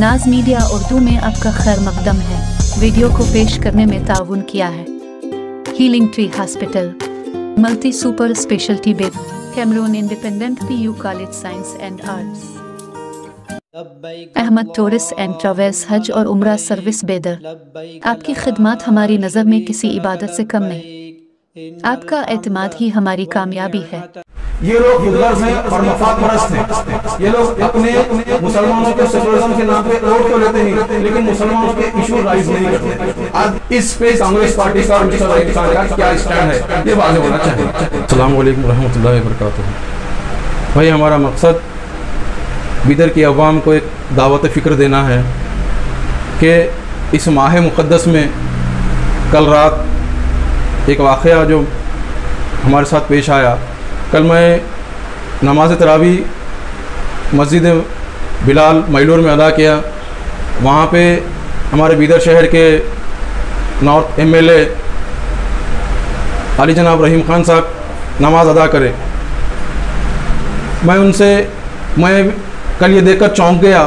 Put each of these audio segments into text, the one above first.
नाज मीडिया उर्दू में आपका खैर मकदम है। वीडियो को पेश करने में ताउन किया है healing tree hospital, multi super speciality bed, Cameroon independent PU college science and arts, Ahmed tourist and travels, हज और उम्रा सर्विस बेदर। आपकी खिदमत हमारी नज़र में किसी इबादत से कम नहीं, आपका एतमाद ही हमारी कामयाबी है। ये लोग खुदगर्ज हैं और मफाद परस्त हैं। ये लोग अपने मुसलमानों के सेकुलरिज्म के नाम पे वोट तो लेते हैं, लेकिन मुसलमानों के इशू राइज नहीं करते। आज इस पे कांग्रेस पार्टी का और का क्या स्टैंड है, ये वाज़ेह होना चाहिए। अस्सलाम वालेकुम रहमतुल्लाहि व बरकातुहू। भाई, हमारा मकसद बिदर की अवाम को एक दावत फ़िक्र देना है कि इस माह मुक़द्दस में कल रात एक वाक़या जो हमारे साथ पेश आया। कल मैं नमाज तरावी मस्जिद बिलाल मैलूर में अदा किया। वहाँ पे हमारे बीदर शहर के नॉर्थ MLA अली जनाब रहीम खान साहब नमाज अदा करे। मैं कल ये देखकर चौंक गया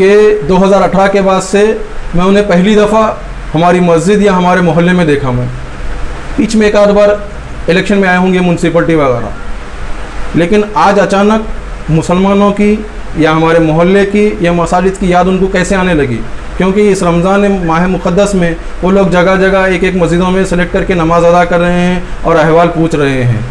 कि 2018 के बाद से मैं उन्हें पहली दफ़ा हमारी मस्जिद या हमारे मोहल्ले में देखा। मैं बीच में एक आध बार इलेक्शन में आए होंगे म्यूनसिपलिटी वगैरह, लेकिन आज अचानक मुसलमानों की या हमारे मोहल्ले की या मसाजिद की याद उनको कैसे आने लगी? क्योंकि इस रमज़ान माह मुक़द्दस में वो लोग जगह जगह एक एक मस्जिदों में सेलेक्ट करके नमाज अदा कर रहे हैं और अहवाल पूछ रहे हैं।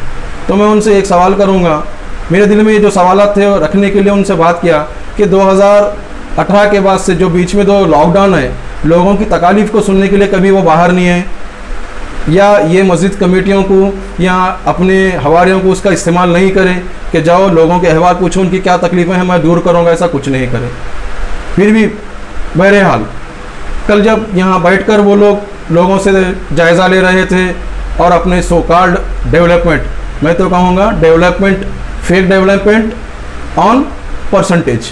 तो मैं उनसे एक सवाल करूँगा, मेरे दिल में ये जो सवाल थे रखने के लिए उनसे बात किया कि 2018 के बाद से जो बीच में 2 लॉकडाउन है, लोगों की तकालीफ़ को सुनने के लिए कभी वो बाहर नहीं है, या ये मस्जिद कमेटियों को या अपने हवारियों को उसका इस्तेमाल नहीं करें कि जाओ लोगों के अहवाल पूछो, उनकी क्या तकलीफ़ें हैं, मैं दूर करूँगा, ऐसा कुछ नहीं करें। फिर भी बहरहाल कल जब यहाँ बैठकर वो लोगों से जायज़ा ले रहे थे और अपने सो कॉल्ड डेवलपमेंट, मैं तो कहूँगा development, fake development on percentage,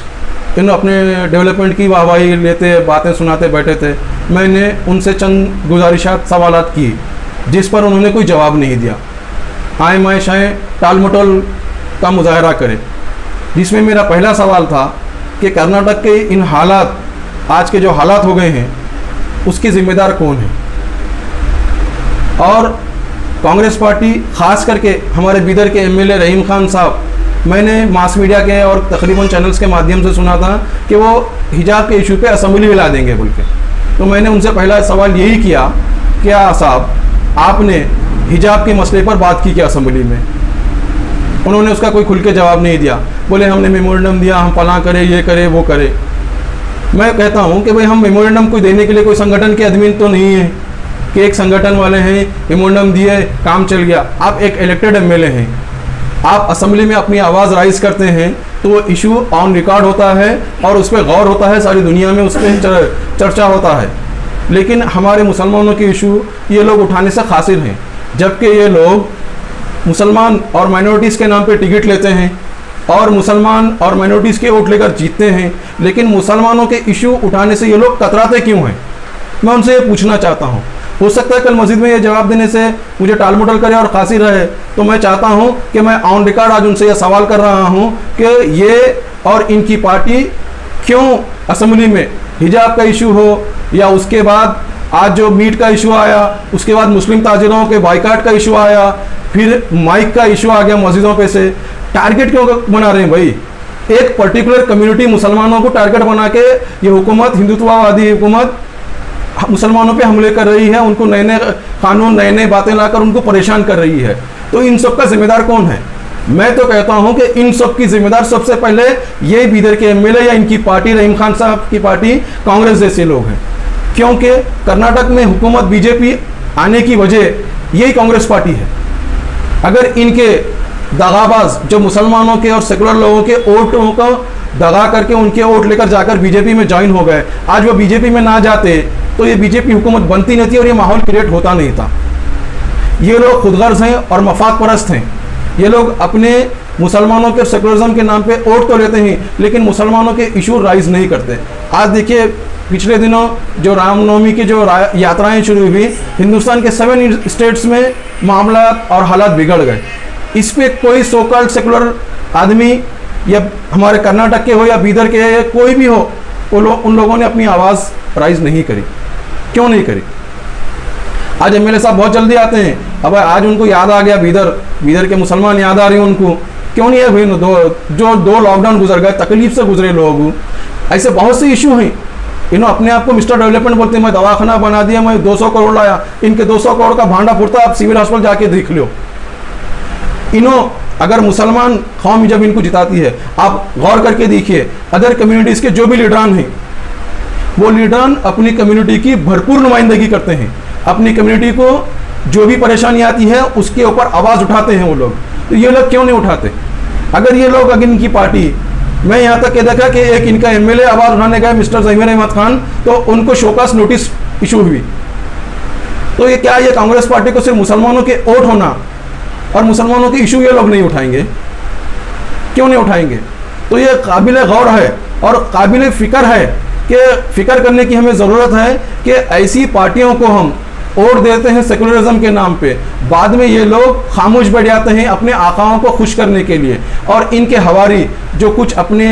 इन अपने डेवलपमेंट की वाहवाही लेते बातें सुनाते बैठे थे। मैंने उनसे चंद गुजारिशात सवालात की जिस पर उन्होंने कोई जवाब नहीं दिया। आए माए शाए टाल मटोल का मुजाहरा करें, जिसमें मेरा पहला सवाल था कि कर्नाटक के इन हालात, आज के जो हालात हो गए हैं, उसके ज़िम्मेदार कौन है? और कांग्रेस पार्टी ख़ास करके हमारे बिदर के MLA रहीम खान साहब, मैंने मास मीडिया के और तकरीबन चैनल्स के माध्यम से सुना था कि वो हिजाब के इशू पे असम्बली में ला देंगे बोल के। तो मैंने उनसे पहला सवाल यही किया, क्या साहब आपने हिजाब के मसले पर बात की क्या असम्बली में? उन्होंने उसका कोई खुल के जवाब नहीं दिया। बोले हमने मेमोरेंडम दिया, हम फलां करें, ये करें, वो करें। मैं कहता हूँ कि भाई, हम मेमोरेंडम को देने के लिए कोई संगठन के अदमीन तो नहीं है कि एक संगठन वाले हैं, मेमोरेंडम दिए, काम चल गया। आप एक इलेक्टेड MLA हैं, आप असम्बली में अपनी आवाज़ राइज करते हैं तो वो इशू ऑन रिकॉर्ड होता है और उस पर गौर होता है, सारी दुनिया में उस पर चर्चा होता है। लेकिन हमारे मुसलमानों के इशू ये लोग उठाने से कासिर हैं, जबकि ये लोग मुसलमान और माइनॉरिटीज़ के नाम पे टिकट लेते हैं और मुसलमान और माइनॉरिटीज़ के वोट लेकर जीतते हैं, लेकिन मुसलमानों के इशू उठाने से ये लोग कतराते क्यों हैं? मैं उनसे ये पूछना चाहता हूँ। हो सकता है कल मस्जिद में ये जवाब देने से मुझे टाल मटोल करे और खासी रहे, तो मैं चाहता हूँ कि मैं ऑन रिकॉर्ड आज उनसे ये सवाल कर रहा हूँ कि ये और इनकी पार्टी क्यों असम्बली में हिजाब का इशू हो, या उसके बाद आज जो मीट का इशू आया, उसके बाद मुस्लिम ताजिरों के बाइकाट का इशू आया, फिर माइक का इशू आ गया मस्जिदों पे से, टारगेट क्यों बना रहे हैं भाई? एक पर्टिकुलर कम्युनिटी मुसलमानों को टारगेट बना के ये हुकूमत, हिंदुत्ववादी हुकूमत मुसलमानों पे हमले कर रही है, उनको नए नए कानून, नए नए बातें लाकर उनको परेशान कर रही है। तो इन सब का जिम्मेदार कौन है? मैं तो कहता हूं कि इन सब की जिम्मेदार सबसे पहले ये बिदर के MLA या इनकी पार्टी, रहीम खान साहब की पार्टी, कांग्रेस जैसे लोग हैं। क्योंकि कर्नाटक में हुकूमत BJP आने की वजह यही कांग्रेस पार्टी है। अगर इनके दगाबाज जो मुसलमानों के और सेकुलर लोगों के वोटों को दगा करके उनके वोट लेकर जाकर BJP में ज्वाइन हो गए, आज वो BJP में ना जाते तो ये BJP हुकूमत बनती नहीं थी और ये माहौल क्रिएट होता नहीं था। ये लोग खुदगर्ज हैं और मफाद परस्त हैं। ये लोग अपने मुसलमानों के सेकुलरिज्म के नाम पे वोट तो लेते हैं, लेकिन मुसलमानों के इशू राइज नहीं करते। आज देखिए, पिछले दिनों जो रामनवमी की जो यात्राएं शुरू हुई, हिंदुस्तान के 7 स्टेट्स में मामला और हालात बिगड़ गए। इस पर कोई सो कॉल्ड सेकुलर आदमी, या हमारे कर्नाटक के हो या बीदर के, या कोई भी हो, उन लोगों ने अपनी आवाज़ राइज नहीं करी। क्यों नहीं करी? आज एमएलए साहब बहुत जल्दी आते हैं, अब आज उनको याद आ गया, बीदर के मुसलमान याद आ रहे हैं उनको। क्यों नहीं है भाई? दो लॉकडाउन गुजर गए, तकलीफ से गुजरे लोग, ऐसे बहुत से इशू हैं। इन्हों अपने आप को मिस्टर डेवलपमेंट बोलते हैं, मैं दवाखाना बना दिया, मैं 200 करोड़ लाया। इनके 200 करोड़ का भांडा फुटता, आप सिविल हॉस्पिटल जाके देख लो। इन्हों अगर मुसलमान कौम जब इनको जिताती है, आप गौर करके देखिए, अदर कम्युनिटीज़ के जो भी लीडरान हैं, वो लीडरान अपनी कम्युनिटी की भरपूर नुमाइंदगी करते हैं। अपनी कम्युनिटी को जो भी परेशानी आती है उसके ऊपर आवाज़ उठाते हैं वो लोग। तो ये लोग क्यों नहीं उठाते? अगर ये लोग, अगर इनकी पार्टी, मैं यहाँ तक कह देखा कि एक इनका एमएलए आवाज़ उठाने गया मिस्टर ज़मीर अहमद खान, तो उनको शोकास नोटिस इशू हुई। तो ये क्या, ये कांग्रेस पार्टी को सिर्फ मुसलमानों के वोट होना और मुसलमानों के इशू ये लोग नहीं उठाएंगे? क्यों नहीं उठाएंगे? तो ये काबिल गौर है और काबिल फ़िक्र है कि फ़िक्र करने की हमें ज़रूरत है कि ऐसी पार्टियों को हम वोट देते हैं सेकुलरिज्म के नाम पे, बाद में ये लोग खामोश बैठ जाते हैं अपने आकाओं को खुश करने के लिए, और इनके हवारी जो कुछ अपने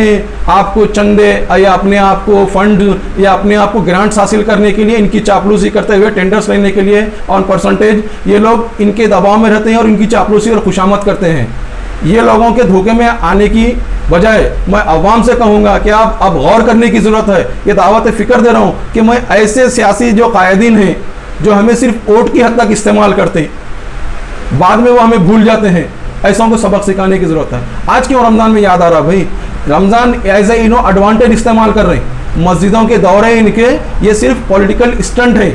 आप को चंदे या अपने आप को फंड या अपने आप को ग्रांट्स हासिल करने के लिए इनकी चापलूसी करते हुए, टेंडर्स लेने के लिए ऑन परसेंटेज, ये लोग इनके दबाव में रहते हैं और इनकी चापलूसी और खुशामद करते हैं। ये लोगों के धोखे में आने की बजाय मैं अवाम से कहूँगा कि आप अब गौर करने की ज़रूरत है। ये दावत फ़िक्र दे रहा हूँ कि मैं ऐसे सियासी जो कायदीन हैं जो हमें सिर्फ वोट की हद तक इस्तेमाल करते हैं, बाद में वो हमें भूल जाते हैं, ऐसों को सबक सिखाने की ज़रूरत है। आज क्यों रमज़ान में याद आ रहा भाई, रमज़ान एज ए एडवांटेज इस्तेमाल कर रहे हैं। मस्जिदों के दौरे इनके ये सिर्फ पॉलिटिकल स्टंट है।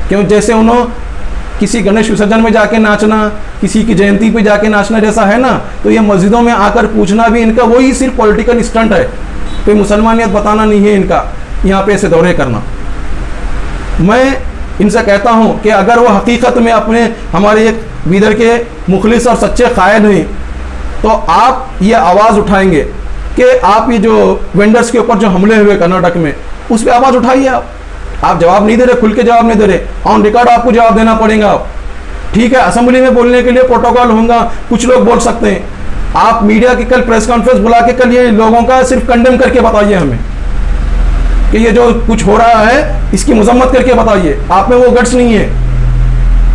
क्यों? जैसे उन्होंने किसी गणेश विसर्जन में जाके नाचना, किसी की जयंती पे जाके नाचना जैसा है ना, तो ये मस्जिदों में आकर पूछना भी इनका वही सिर्फ पॉलिटिकल स्टंट है। कोई मुसलमानियत बताना नहीं है इनका, यहाँ पे ऐसे दौरे करना। मैं इनसे कहता हूँ कि अगर वो हकीकत में अपने हमारे एक बीदर के मुखलिस और सच्चे कायद हैं, तो आप ये आवाज़ उठाएंगे कि आप ये जो वेंडर्स के ऊपर जो हमले हुए कर्नाटक में, उस पर आवाज़ उठाइए। आप जवाब नहीं दे रहे, खुल के जवाब नहीं दे रहे, ऑन रिकॉर्ड आपको जवाब देना पड़ेगा। ठीक है, असेंबली में बोलने के लिए प्रोटोकॉल होगा, कुछ लोग बोल सकते हैं। आप मीडिया की कल प्रेस कॉन्फ्रेंस बुला के कल ये लोगों का सिर्फ कंडेम करके बताइए हमें कि ये जो कुछ हो रहा है इसकी मजम्मत करके बताइए। आप में वो गट्स नहीं है,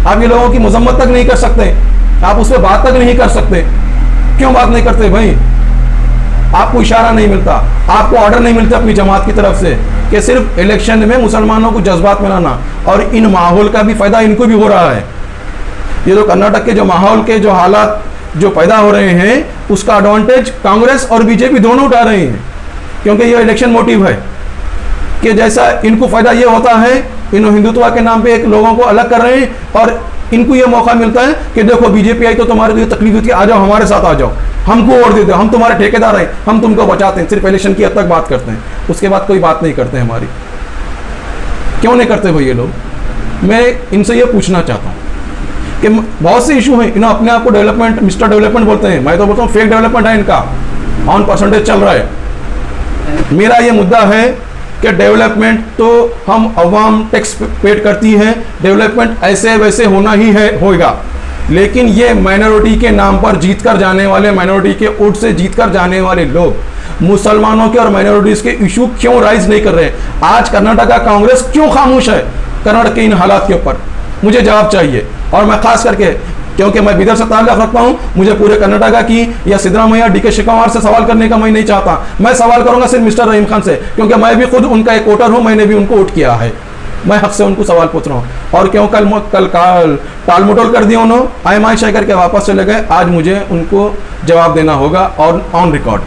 आप ये लोगों की मजम्मत तक नहीं कर सकते, आप उस पर बात तक नहीं कर सकते। क्यों बात नहीं करते भाई? आपको इशारा नहीं मिलता, आपको ऑर्डर नहीं मिलता अपनी जमात की तरफ से कि सिर्फ इलेक्शन में मुसलमानों को जज्बात में लाना, और इन माहौल का भी फायदा इनको भी हो रहा है। ये जो कर्नाटक के जो माहौल के जो हालात जो पैदा हो रहे हैं, उसका एडवांटेज कांग्रेस और बीजेपी दोनों उठा रहे हैं, क्योंकि ये इलेक्शन मोटिव है कि जैसा इनको फायदा ये होता है, इन हिंदुत्व के नाम पे एक लोगों को अलग कर रहे हैं, और इनको ये मौका मिलता है कि देखो बीजेपी आई तो तुम्हारे लिए तकलीफ होती है, आ जाओ हमारे साथ आ जाओ, हमको वोट दे दो, हम तुम्हारे ठेकेदार हैं, हम तुमको बचाते हैं। सिर्फ इलेक्शन की हद तक बात करते हैं, उसके बाद कोई बात नहीं करते हमारी। क्यों नहीं करते भाई ये लोग? मैं इनसे ये पूछना चाहता हूँ कि बहुत से इशू हैं, इन्होंने अपने आप को डेवलपमेंट, मिस्टर डेवलपमेंट बोलते हैं, मैं तो बोलता हूँ फेक डेवलपमेंट है इनका, ऑन परसेंटेज चल रहा है। मेरा ये मुद्दा है कि डेवलपमेंट तो हम अवाम टैक्स पेड करती हैं, डेवलपमेंट ऐसे वैसे होना ही है, होगा, लेकिन ये माइनॉरिटी के नाम पर जीत कर जाने वाले, माइनॉरिटी के वोट से जीत कर जाने वाले लोग मुसलमानों के और माइनॉरिटीज़ के इशू क्यों राइज नहीं कर रहे? आज कर्नाटक का कांग्रेस क्यों खामोश है कर्नाटक के इन हालात के ऊपर? मुझे जवाब चाहिए। और मैं खास करके, क्योंकि मैं बीदर से ताल्लुक़ रखता हूँ, मुझे पूरे कर्नाटका की या सिद्धरामैया डीके शिवकुमार से सवाल करने का मैं नहीं चाहता। मैं सवाल करूँगा सिर्फ मिस्टर रहीम खान से, क्योंकि मैं भी खुद उनका एक वोटर हूँ, मैंने भी उनको वोट किया है, मैं हक से उनको सवाल पूछ रहा हूँ। और क्यों कल टाल मटोल कर दिया उन्होंने, आय शेयर करके वापस चले गए, आज मुझे उनको जवाब देना होगा और ऑन रिकॉर्ड।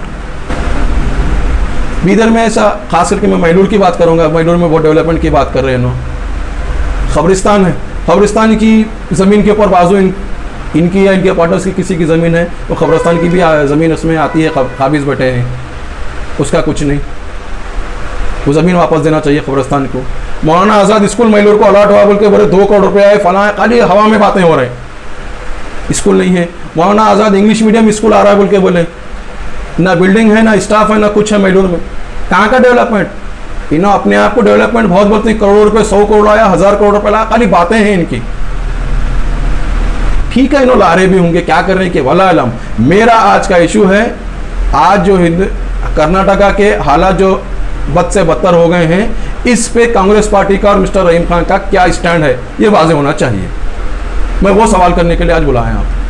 बीदर में ऐसा, खास करके मैं मैलूर की बात करूँगा, मैलूर में बहुत डेवलपमेंट की बात कर रहे हैं। खबरिस्तान है, खबरिस्तान की ज़मीन के ऊपर बाजू इनकी या इनके पार्टनर्स की किसी की ज़मीन है, तो खबरिस्तान की भी ज़मीन उसमें आती है, काबिज़ बैठे हैं, उसका कुछ नहीं, वो ज़मीन वापस देना चाहिए खबरिस्तान को। मौलाना आज़ाद स्कूल मैलूर को अलॉट हुआ बोल के बोले 2 करोड़ रुपये आए, फला, खाली हवा में बातें हो रहे हैं, स्कूल नहीं है। मौलाना आज़ाद इंग्लिश मीडियम स्कूल आ रहा है बोल के बोले, ना बिल्डिंग है, ना स्टाफ है, ना कुछ है मैलूर में। कहाँ का डेवलपमेंट? इन्हों अपने आप को डेवलपमेंट बहुत बोलते हैं, करोड़ रुपए, 100 करोड़ आया, 1000 करोड़ रुपए लाया, खाली बातें हैं इनकी। ठीक है, इन्हों ला रहे भी होंगे, क्या कर रहे हैं कि वला अलम। मेरा आज का इशू है, आज जो कर्नाटका के हालात जो बद से बदतर हो गए हैं, इस पे कांग्रेस पार्टी का और मिस्टर रहीम खान का क्या स्टैंड है, ये वाज़ेह होना चाहिए। मैं वो सवाल करने के लिए आज बुलाया हूँ।